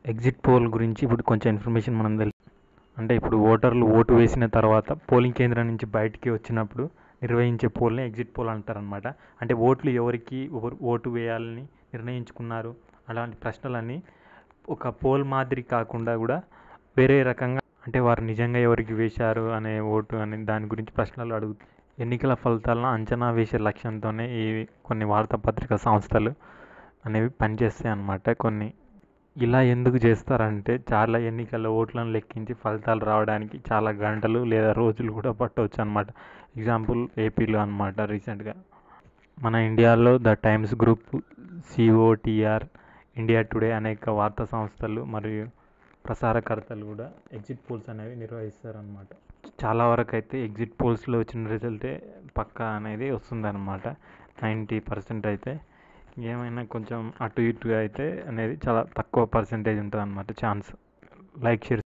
Exit poll గురించి ఇప్పుడు కొంచెం ఇన్ఫర్మేషన్ మనం అంటే ఇప్పుడు ఓటర్లు ఓటు వేసిన తర్వాత పోలింగ్ కేంద్రం నుంచి బయటికి వచ్చినప్పుడు నిర్వహించే పోల్ని ఎగ్జిట్ పోల్ అంటారనమాట. అంటే ఓట్లు ఎవరికి ఓటు వేయాలని నిర్ణయించుకున్నారు అలాంటి ప్రశ్నలన్నీ ఒక పోల్ మాదిరి కాకుండా కూడా వేరే రకంగా, అంటే వారు నిజంగా ఎవరికి వేశారు అనే ఓటు అనే దాని గురించి ప్రశ్నలు అడుగుతారు. ఎన్నికల ఫలితాలను అంచనా వేసే లక్ష్యంతోనే ఈ కొన్ని వార్తాపత్రిక సంస్థలు అనేవి పనిచేస్తాయి అన్నమాట. కొన్ని ఇలా ఎందుకు చేస్తారంటే చాలా ఎన్నికల్లో ఓట్లను లెక్కించి ఫలితాలు రావడానికి చాలా గంటలు లేదా రోజులు కూడా పట్టవచ్చు అనమాట. ఎగ్జాంపుల్ ఏపీలో అనమాట. రీసెంట్గా మన ఇండియాలో the Times Group, COTR, India Today అనేక వార్తా సంస్థలు మరియు ప్రసారకర్తలు కూడా ఎగ్జిట్ పోల్స్ అనేవి నిర్వహిస్తారనమాట. చాలా వరకు అయితే ఎగ్జిట్ పోల్స్లో వచ్చిన రిజల్టే పక్కా అనేది వస్తుందన్నమాట. 90% అయితే. ఏమైనా కొంచెం అటు ఇటుగా అయితే అనేది చాలా తక్కువ పర్సెంటేజ్ ఉంటుంది అన్నమాట ఛాన్స్. Like share